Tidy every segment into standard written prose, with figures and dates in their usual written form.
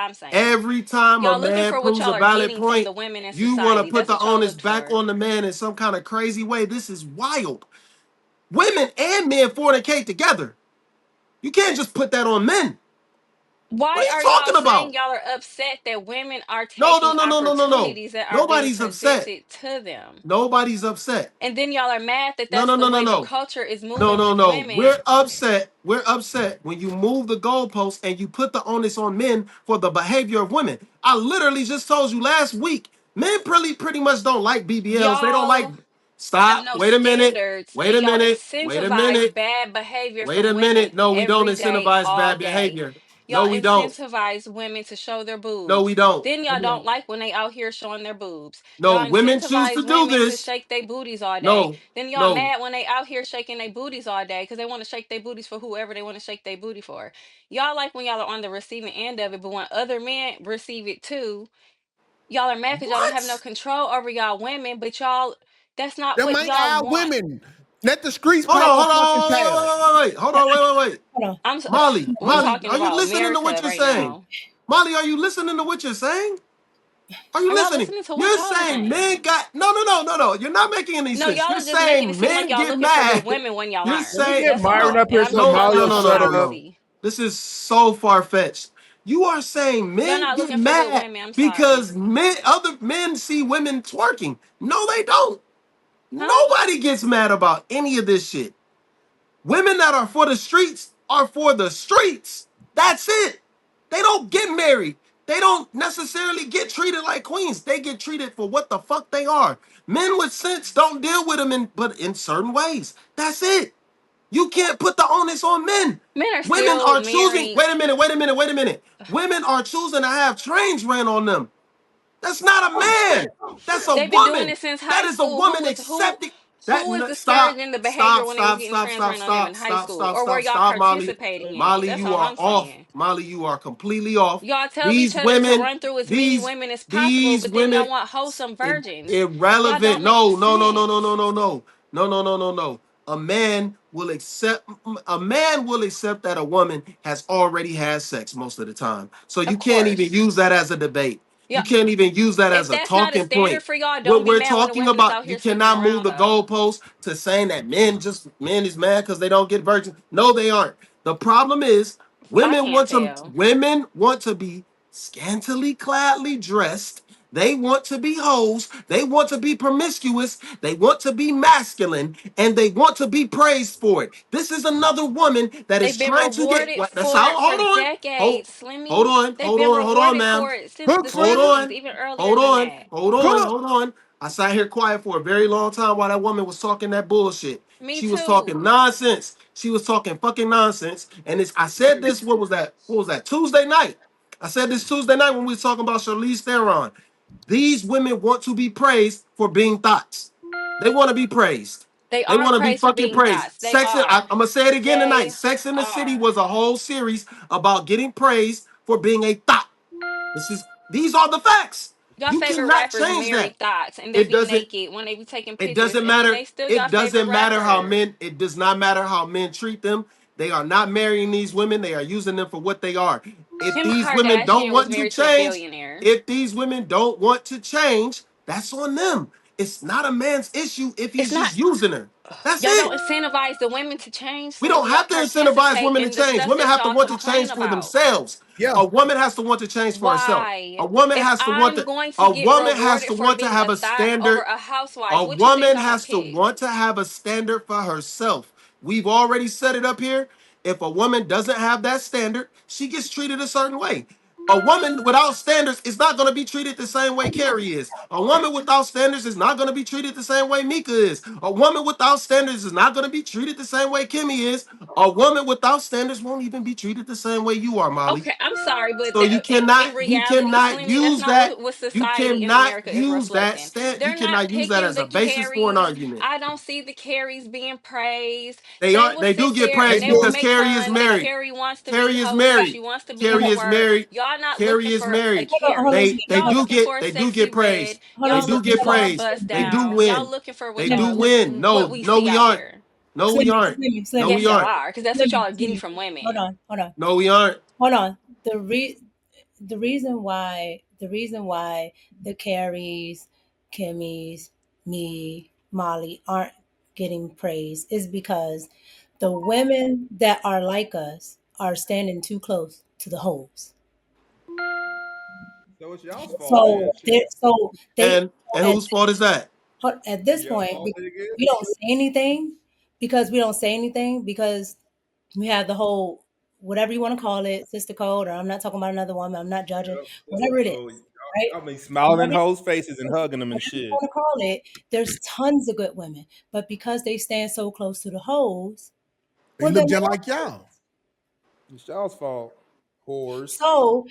I'm saying. Every time a Y'all looking man for what proves y'all a are valid getting from point, the women in you want to society. put That's the what y'all onus look back for. on the man in some kind of crazy way. This is wild. Women and men fornicate together. You can't just put that on men. What Why are you are y'all talking saying about? y'all are upset that women are No, no, taking no, no, no, no, no. opportunities that are being Nobody's upset. presented to them? Nobody's upset. And then y'all are mad that No, that's no, the no, no, way the no. culture is No, moving no, with no. women. We're upset. We're upset when you move the goalposts and you put the onus on men for the behavior of women. I literally just told you last week, men pretty much don't like BBLs. They don't like. Y'all have Stop. no Wait a minute. standards Wait and a y'all minute. Wait a incentivize minute. bad behavior Wait a from minute. women No, we don't every day, incentivize all bad day. behavior. No, Y'all we don't. incentivize women to show their No, boobs. we don't. Then y'all don't like when they out here showing their boobs. No, Y'all women choose to incentivize do women to this. shake their booties all day. No, Then y'all no. mad when they out here shaking their booties all day because they want to shake their booties for whoever they want to shake their booty for. Y'all like when y'all are on the receiving end of it, but when other men receive it too, y'all are mad because y'all don't have no What? control over y'all women, but y'all, that's not Them what ain't y'all our want. women. Let the streets Hold play on, their hold fucking on, tail. wait. Hold on, wait. Hold on. I'm so, Molly, we Molly, talking are you about listening to what America you're right saying? now. Molly, are you listening to what you're saying? Are you Are y'all listening? listening to what You're y'all are saying saying? men got no. You're not making any No, sense. y'all You're are just making it saying seem like men y'all get looking for good mad. women when y'all You're aren't. Let me saying get That's Myron all. up And here I'm so just trying to Molly will call y'all shut up. No. honesty. This is so far fetched. You are saying Y'all men not get looking for good mad women. I'm sorry. because other men see women twerking. No, they don't. Huh? Nobody gets mad about any of this shit. Women that are for the streets are for the streets. That's it. They don't get married. They don't necessarily get treated like queens. They get treated for what the fuck they are. Men with sense don't deal with them but in certain ways. That's it. You can't put the onus on men. Men are Women still are choosing. married. Wait a minute. Women are choosing to have trains ran on them. That's not a man. That's a They've been doing woman. it since That high is a school. woman accepting that. Who was Stop, discouraging the behavior stop, when they was stop, getting stop, trans stop, ran on them in stop, high stop, school? stop, Or were stop, y'all stop, Molly. participating in it? Molly, That's you all are I'm off. saying. Molly, you are completely off. Y'all tell each These other to women, run through as many these, women as possible, these but then y'all women, want wholesome virgins. Y'all irrelevant. don't make No, no, no, no, no, no, sense. no, no, no. A man will accept. A man will accept that a woman has already had sex most of the time. So you Of can't even course. use that as a debate. You Yeah. can't even use that If as a that's not a talking standard point. for y'all, What don't be we're mad when the talking women is about, out you here sleeping cannot move around the though. goalposts to saying that men is mad because they don't get virgins. No, they aren't. The problem is I can't tell. women want to be scantily cladly dressed. They want to be hoes. They want to be promiscuous. They want to be masculine, and they want to be praised for it. This is another woman that is They've been trying to get. rewarded What? That's for how. it for Hold on. Hold. decades, Slimmy. They've been Hold on, rewarded ma'am. for it since Hook the Hold Flynn. 60s, on. even earlier Hold than on. that. Cook. Hold on. I sat here quiet for a very long time while that woman was talking that bullshit. Me She was talking too. nonsense. She was talking fucking nonsense. And I said this, what was that? What was that? Tuesday night. I said this Tuesday night when we was talking about Charlize Theron. These women want to be praised for being thoughts. They want to be praised. They They are want to be praised for fucking being praised. thoughts. They are. I'm gonna say it again tonight. They Sex in the City are. was a whole series about getting praised for being a thought. These are the facts. Y'all You favorite cannot rappers change marry that. thoughts and they It be doesn't. naked when they be taking It pictures, doesn't and then matter. they still y'all It favorite doesn't matter how rapper. men. It does not matter how men treat them. They are not marrying these women. They are using them for what they are. If Kim these women don't Kardashian was want to married to a change, billionaire. if these women don't want to change, that's on them. It's not a man's issue if It's he's not. just using her. That's Y'all it. don't incentivize the women to change, We don't Slimmy. Y'all have to incentivize participate women to in the change. stuff Women that have to y'all want to complain change for about. themselves. Yeah. A woman has to want to change for herself. Why? A woman If has to want I'm to. going to A get woman has rewarded to for want to being have a a thought over standard. a housewife, A what you think woman I'm gonna has to pick? want to have a standard for herself. We've already set it up here. If a woman doesn't have that standard, she gets treated a certain way. A woman without standards is not going to be treated the same way Carrie is. A woman without standards is not going to be treated the same way Mika is. A woman without standards is not going to be treated the same way Kimmy is. A woman without standards won't even be treated the same way you are, Molly. Okay, I'm sorry, but So in you reality, cannot Slimmy, that's use not that. what You society in cannot America is use that reflecting. you They're not cannot use that picking as the a basis for an carries. argument. I don't see the carries being praised. They They aren't. will They do sit get there They and praised they will do. because make Carrie is fun that married. Carrie wants to be Carrie is holy. married. She wants to be Carrie is whore. married. Y'all not looking Carrie is for a married. Hold on, Carrie. They Y'all Slimmy. looking for a do get sexy red. praised. Hold on, They Y'all do Slimmy. looking get Hold for a on. praised. bust They do down. Y'all win. looking for They what do y'all win. what No, we no, see we out aren't. here. No, we Slimmy, aren't. Slimmy, No, Slimmy, we Yes, y'all aren't. are, because that's what y'all Slimmy, are getting Slimmy. from Hold women. on, hold on. No, we aren't. Hold on. The re the reason why the Carries, Kimmys, me, Molly aren't getting praise is because the women that are like us are standing too close to the holes. So it's y'all's fault then. So Shit. they And at whose fault is that? this Your point fault, nigga. we don't say anything because we have the whole whatever you want to call it, sister code, or I'm not talking about another woman, I'm not judging, Yep, sister whatever it is, code. right? Y'all be smiling in Whatever, hoes' faces and hugging them and whatever you shit. want to call it, there's tons of good women. But because they stand so close to the hoes, They well look then just they like are. y'all. It's y'all's fault. Whores. So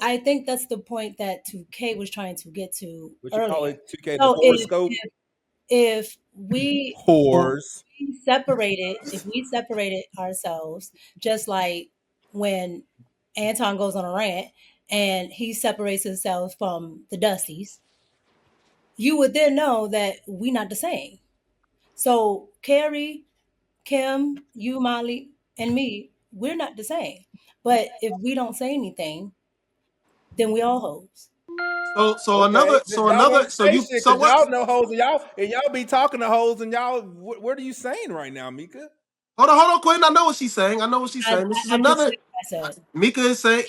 I think that's the point that 2K was trying to get to What you call earlier. it? 2K the So horoscope? if we Whores. if we separated ourselves, just like when Anton goes on a rant and he separates himself from the Dusties, you would then know that we not the same. So Carrie, Kim, you, Molly, and me, we're not the same. But if we don't say anything, then we all hoes. Okay, y'all won't So say you shit so because what? y'all know hoes and y'all be talking to hoes and y'all. What are you saying right now, Mika? Hold on, Quentin. I know what she's saying. I know what she's I, I, saying. This is I just another. said what I said.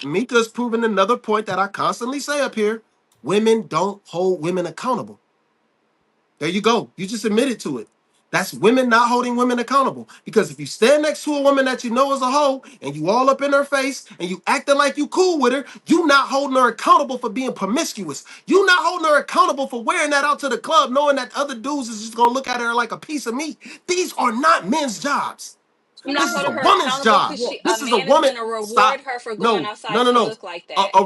Mika is proving another point that I constantly say up here. Women don't hold women accountable. There you go. You just admitted to it. That's women not holding women accountable. Because if you stand next to a woman that you know is a hoe and you all up in her face and you acting like you cool with her, you not holding her accountable for being promiscuous. You not holding her accountable for wearing that out to the club, knowing that other dudes is just gonna look at her like a piece of meat. These are not men's jobs. I'm not This is a holding her woman's accountable job. because Well, a This is a man is woman. going to reward Stop. her for going No, no, outside no, to no. look like that. A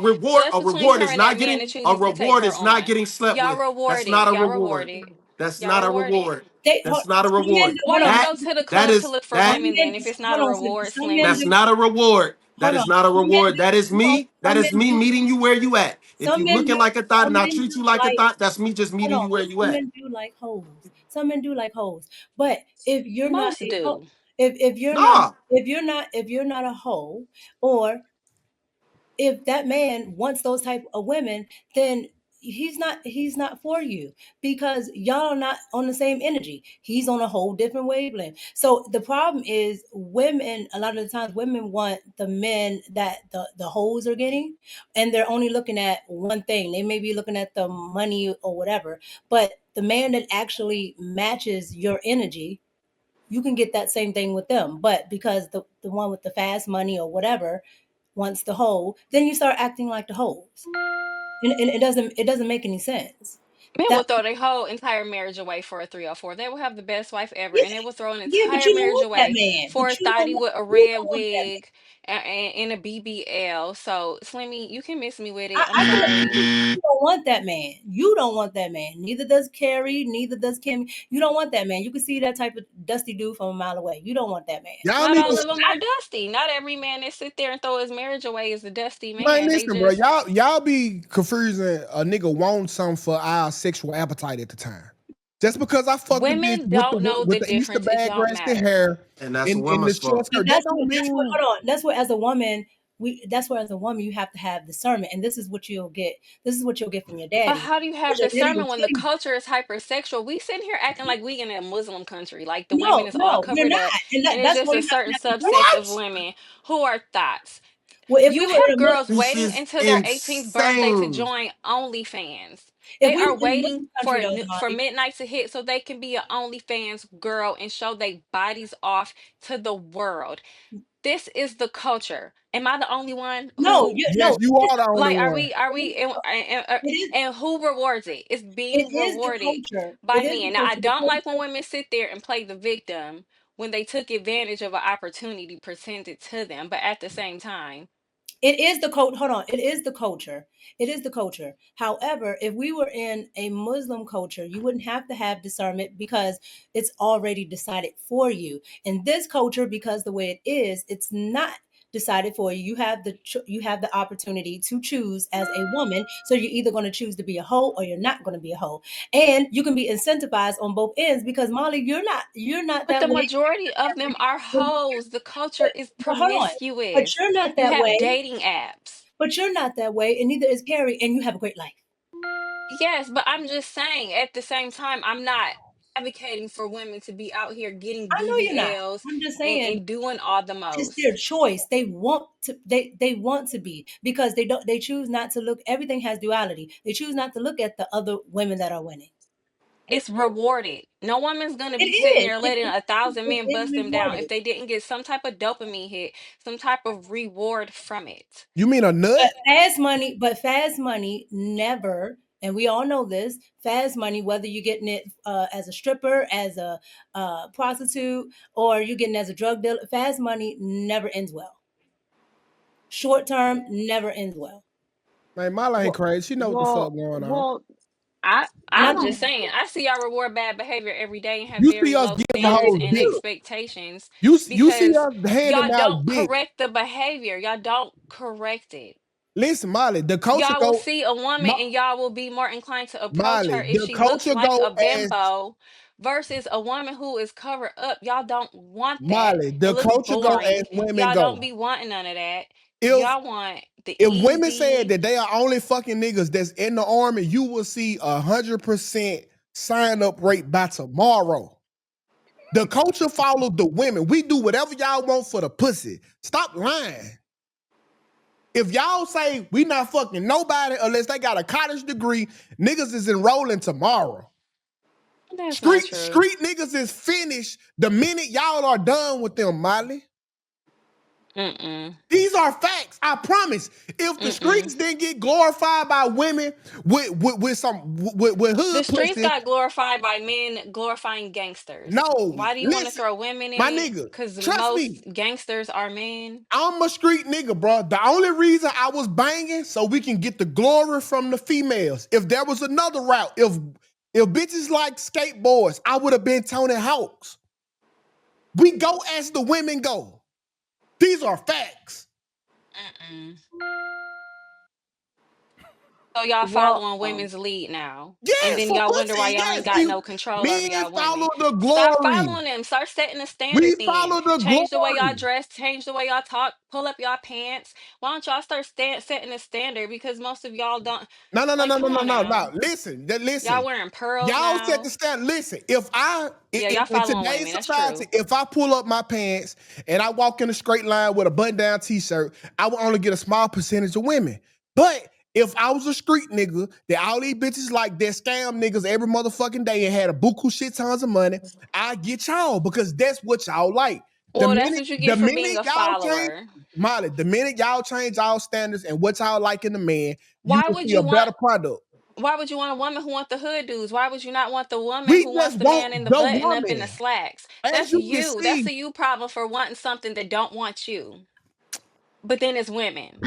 Just between reward her is and that not man getting that a chooses to take reward her is not on. getting slept Y'all with. That's reward it. not a Y'all reward. reward it. That's Y'all not a reward it. reward. That's not a some men reward. do, Why hold on. y'all That go to the that club to is look for Some that women men, then if it's not hold a on, some, reward, some men that's do. Slimmy? not a reward. That Hold on. is not a Some men reward. do. That is Hold on. me. That Some is men me do. meeting you where you at. If Some you men looking do. like a thought Some and I men treat do you like a like. thought, that's me just Hold meeting you on. where you Some at. men do like hoes. Some men do like hoes. But if you're not Most a hoe, do. if you're not Nah. if you're not a hoe, or if that man wants those type of women, then he's not for you because y'all are not on the same energy. He's on a whole different wavelength. So the problem is women, a lot of the times women want the men that the hoes are getting, and they're only looking at one thing. They may be looking at the money or whatever, but the man that actually matches your energy, you can get that same thing with them. But because the one with the fast money or whatever wants the hoe, then you start acting like the hoes, and it doesn't make any sense. Men will That throw their whole entire marriage away for a 304. They will have the best wife ever, yeah, and they will throw an yeah, but entire you don't marriage want that away man. for a thotty with a You red don't want that man. wig and a BBL. So, Slimmy, you can miss me with it. I'm I can sorry. understand you don't want that man. You don't want that man. Neither does Carrie. Neither does Kim. You don't want that man. You can see that type of dusty dude from a mile away. You don't want that man. Y'all Not need all to of them are dusty. Not every man that sit there and throw his marriage away is a dusty man, man. They listen, bro. just Y'all be confusing a nigga want something for our sexual appetite at the time. Just because I fuck the bitch women don't know with the the Easter difference. It bag don't grassy matter. hair And that's a in the woman's short fault. But skirt, that don't that's what, mean hold on. That's where as a woman, that's where as a woman you have to have discernment, and this is what you'll get. This is what you'll get from your But daddy. how do you have Because your daddy will discernment when the tell you. culture is hypersexual? We sitting here acting like we in a Muslim country, like the women No, is all no, you're covered up, not, and and it's that's just why a you have to certain have subsect of What? women who are thots. well, if we You were in have a Muslim, girls This waiting is until their 18th birthday to insane. join OnlyFans. if They we are were in a waiting Muslim country though, for Marty. midnight to hit so they can be an OnlyFans girl and show their bodies off to the world. This is the culture. Am I the only one No, who you yes, no, you are the only like, one. are it we is it is and who rewards it? It's it being is the rewarded culture. by It is the men. Now, I culture. The don't like when culture. women sit there and play the victim when they took advantage of an opportunity presented to them. But at the same time, It is the cult. Hold on. It is the culture. It is the culture. However, if we were in a Muslim culture, you wouldn't have to have discernment because it's already decided for you. In this culture, because the way it is, it's not decided for you. You have the opportunity to choose as a woman. So you're either going to choose to be a hoe or you're not going to be a hoe, and you can be incentivized on both ends because Molly, you're not but that the way. majority of them are hoes. The culture is But hold on. But promiscuous. you're not You that have way. dating apps. But you're not that way, and neither is Carrie, and you have a great life. Yes, but I'm just saying at the same time, I'm not advocating for women to be out here getting I know you're not. BBLs I'm just and, saying and doing all the it's their most. choice. They want to be, because they choose not to look. Everything has duality. They choose not to look at the other women that are winning. It's rewarded. No woman's gonna It be sitting is. there letting a thousand It men is bust them down if rewarded. they didn't get some type of dopamine hit, some type of reward from it. You mean a nut? But fast money never, and we all know this, fast money, whether you're getting it as a stripper, as a prostitute, or you're getting it as a drug dealer, fast money never ends well. Short term never ends well. Man, Mala ain't Well, crazy. She know what the fuck well, going on. well. I And I I'm don't just saying, I see y'all reward bad behavior every day and have You see very us low giving standards hoes and dick. do. expectations You see because us handing y'all out don't dick. correct the behavior. Y'all don't correct it. Listen, Molly, the culture Y'all will go, see a woman Mo- and y'all will be more inclined to approach Molly, her if the she looks culture like go a as bimbo versus a woman who is covered up. Y'all don't want that. Molly, It the looks culture go as boring. women Y'all don't go. be wanting none of that. If Y'all want the if women said easy. that they are only fucking niggas that's in the army, you will see 100% sign up rate by tomorrow. The culture follows the women. We do whatever y'all want for the pussy. Stop lying. If y'all say we not fucking nobody unless they got a college degree, niggas is enrolling tomorrow. That's not Street true. street niggas is finished the minute y'all are done with them, Molly. Mm-mm. These are facts. I promise. If the Mm-mm. streets didn't get glorified by women with The hood streets pussy, got glorified by men glorifying gangsters. no, Why do you want to listen, throw women my in it? nigga, Because trust most me. gangsters are men. I'm a street nigga, bro. The only reason I was banging so we can get the glory from the females. If there was another route, if bitches like skateboards, I would have been Tony Hawks. We go as the women go. These are facts. Mm-mm. So y'all well, following women's lead now. And Yes, then for y'all wonder why pussy. y'all ain't Yes, got no control over men y'all follow women. the Stop glory. following them. Start setting the We standard then. follow the Change the way y'all glory. dress, change the way y'all talk, pull up y'all pants. Why don't y'all start setting a standard? Because most of y'all don't. No, no, no, Like, no, no, come no, on no, no. now. Listen, Y'all listen. wearing pearls Y'all set the now. stand. Listen, if I Yeah, y'all in following today's women. That's society, true. if I pull up my pants and I walk in a straight line with a button-down t-shirt, I will only get a small percentage of women. But if I was a street nigga that all these bitches like that scam niggas every motherfucking day and had a buku shit tons of money, I get y'all because that's what y'all like. The Well, that's minute what you the get for being minute a y'all change, follower. Molly, the minute y'all change y'all standards and what y'all like in the man, you Why will would see a you want better product. why would you want a woman who want the hood dudes? Why would you not want the woman We who wants just the man in want the the button up in the woman. slacks? As That's you can you. That's see, a you problem for wanting something that don't want you. But then it's women.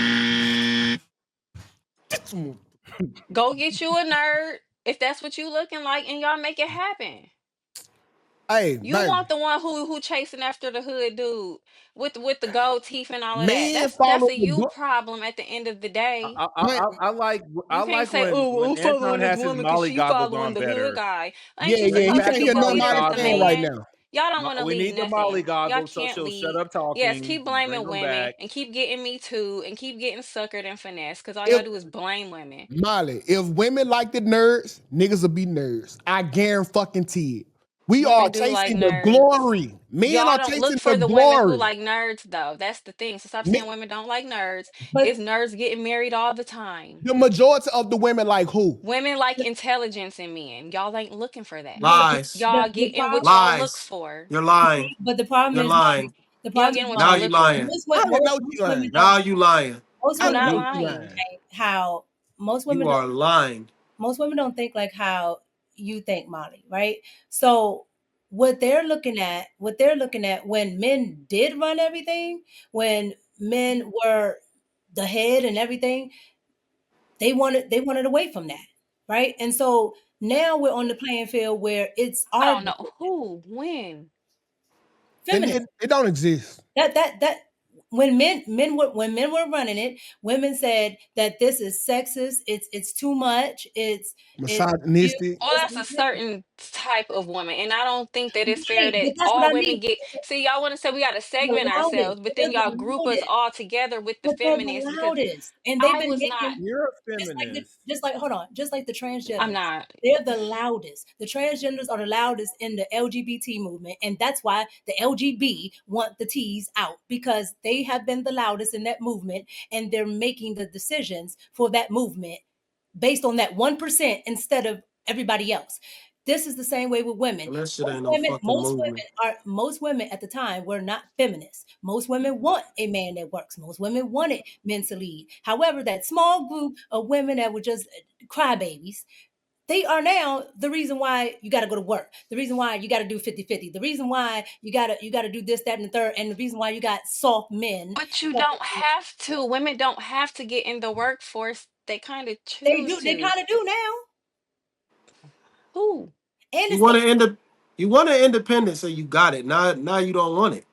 Go get you a nerd if that's what you looking like and y'all make it happen. hey, You baby, want the one who chasing after the hood dude with the gold teeth and all of that. men That's follow a the you problem at the end of the day. man. I You can't like say, when "Oh, I'm Anton following this has his woman because Molly she goggles following on the hood better. guy." Ain't Yeah, you yeah, he supposed to can't be hear nothing considerate Molly of Molly the saying right goggles. man? now. Y'all don't want to We lead need the Molly nothing. Y'all goggles so can't she'll shut lead. up Yes, talking. keep Bring blaming them women back. and keep getting me too and keep getting suckered and finessed because all If y'all do is blame women. Molly, if women like the nerds, niggas will be nerds. I guarantee it. We are Women do like chasing the nerds. glory. Men Y'all are don't look chasing the for the women who glory. like nerds though. That's the thing. So stop saying Me- women don't like nerds. But It's nerds getting married all the time. The majority of the women like who? Women like intelligence in men. Y'all ain't looking for that. but Lies. the Y'all the getting what problem y'all look Lies. for. You're lying. but the problem You're is lying. the Y'all problem is getting what Now y'all Molly. you look for. lying. Most I wo- didn't know most she most women lying. don't Now you lying. most I I'm women didn't not know don't she think lying. lying. like how most You women don't are lying. most women don't think like how you think, Molly, right? So what they're looking at when men did run everything, when men were the head and everything, they wanted away from that, right? And so now we're on the playing field where it's I our don't know decision. who, when. It Feminism. don't exist. That when men were running it, women said that this is sexist, it's too much, it's abuse, Misogynistic. Well, that's a certain type of woman, and I don't think that it's fair right, that but that's what all I women mean. get. See, y'all want to say we got to segment The loudest, ourselves, but they're then y'all the group us loudest, all together with the but they're feminists the because loudest, and they've I been was not. making You're a feminist. just like hold on, just like the I'm transgenders. not. They're the loudest. The transgenders are the loudest in the LGBT movement, and that's why the LGB want the T's out because they have been the loudest in that movement, and they're making the decisions for that movement based on that 1% instead of everybody else. This is the same way with women. And that shit ain't no fucking movement. Most women at the time were not feminists. Most women want a man that works. Most women wanted men to lead. However, that small group of women that were just crybabies, they are now the reason why you got to go to work, the reason why you got to do 50-50, the reason why you got to do this, that, and the third, and the reason why you got soft men. But you don't have to. Women don't have to get in the workforce. They kind of They choose do, they to. kind of do now. Who? And You it's want to end up, you want an independence, so you got it. Now you don't want it.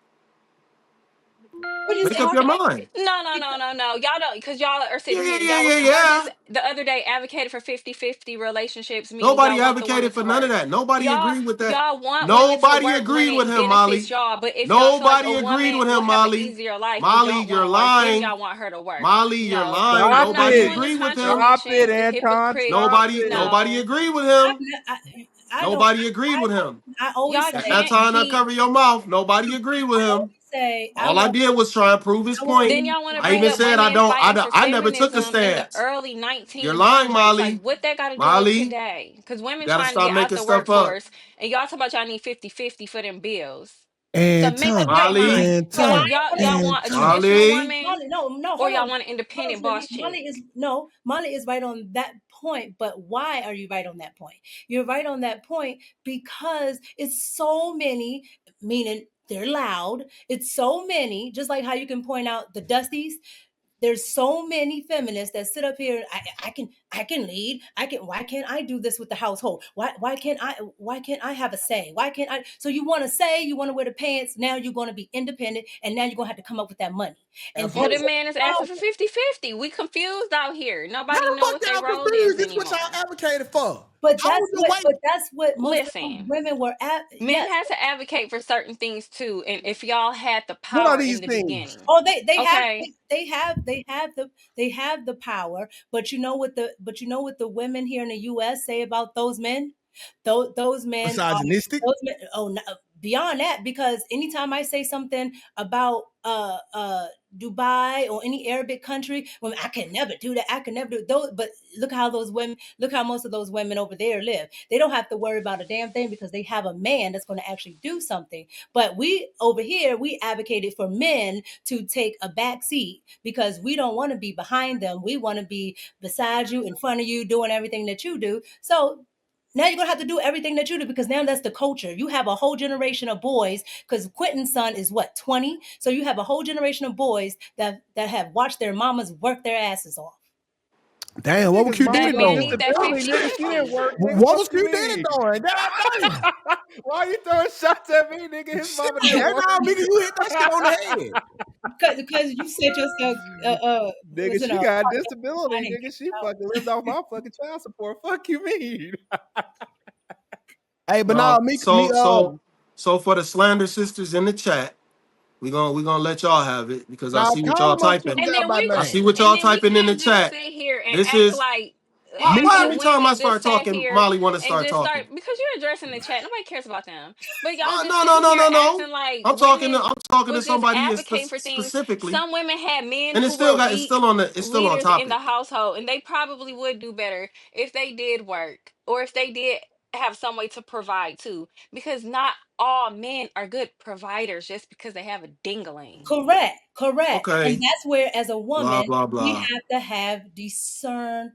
what you Make say, up your okay. mind. No, no, no, no, no. Y'all don't, because y'all are Yeah, sitting yeah, here. yeah, yeah, Y'all yeah. just the other day advocated for 50-50 relationships, meaning Nobody y'all want the woman advocated to for none of work. that. Nobody Y'all, agreed with that. y'all want women to Nobody work when agreed with it him, benefits Molly. y'all. But if y'all feel like a Nobody agreed woman with will him, have an Molly. easier life and Molly, don't want you're to work, then lying. y'all want her to work. Molly, you're No, lying. Stop I'm not Nobody it. doing the agreed with him. Stop it, contradiction, the Anton. hypocrite. Stop Nobody, it. nobody No, agreed with I, him. I don't. Nobody agreed with him. I always y'all say. That can't time I keep. cover your mouth. Nobody agreed with I him. always say. All I did was try and prove his I want point. Then women y'all want to to I bring even work. up said women fighting for I never took a feminism in the stance. early You're lying, 1900s. Like, Molly. what that got to do with Molly, today? Because you women gotta trying to stop get out making the stuff up. workforce, and y'all talk about y'all need 50-50 for them bills. So make up Anton, your mind. Molly, But I Y'all, Anton, y'all, y'all understand. want a Anton. traditional Molly. woman, Molly, no, or hold y'all on. want an Hold independent on, boss sweetie. chick? Molly is right on that point. But why are you right on that point? You're right on that point because it's so many, meaning they're loud. It's so many, just like how you can point out the Dusties. There's so many feminists that sit up here. I can lead. I can. Why can't I do this with the household? Why can't I have a say? Why can't I? So you want to say, you want to wear the pants. Now you're going to be independent, and now you're going to have to come up with that money. And But that a is man is a asking for problem. 50-50. We confused out here. How Nobody the know fuck what their y'all role is confused? This what anymore. y'all advocated for. But Hold the weight. that's what most of those Listen, women were at. men Yes. have to advocate for certain things too. And if y'all had the What are power these in the things? beginning, Oh, okay. they have the power. But you know what the women here in the U.S. say about those men? Those men are Misogynistic? those men. Oh, no, beyond that, because anytime I say something about Dubai or any Arabic country, well, I can never do that. I can never do those. But look how most of those women over there live. They don't have to worry about a damn thing because they have a man that's going to actually do something. But we over here, we advocated for men to take a back seat because we don't want to be behind them. We want to be beside you, in front of you, doing everything that you do. So now you're gonna have to do everything that you do because now that's the culture. You have a whole generation of boys, because Quentin's son is what, 20? So you have a whole generation of boys that have watched their mamas work their asses off. Damn, what was Niggas Q mama Diddy That need man doing? need that disability, fifty nigga. She didn't fifty. work, nigga. What Fuck was you Q Diddy mean? doing? God damn. Why you throwing shots at me, nigga? His Shit, mama didn't hell work. no, nigga, you hit that shit on the head. Because you set yourself Nigga, was in she a got I disability, didn't nigga. get She fucking lived off my fucking child support. Fuck you mean? Hey, but now No, me so for the slander sisters in the chat, we gonna let y'all have it because I now see what call y'all the typing. And motherfuckers out then by we I can, see name. what and y'all then we typing in the can't just chat. sit here and This act is like why as every if time I women start just sat talking, here Molly want to and start just start talking. because you're addressing the chat. Nobody cares about them. But y'all just No, no, sitting no, here no, no. acting like I'm talking to women was just somebody advocating for things. specifically, Some women had men and who were it's weak still on leaders in the topic. household, and they probably would do better if they did work or if they did have some way to provide too. Because not all men are good providers just because they have a dingling. correct. And Okay, that's where, as a blah woman, blah we blah. have to have discernment.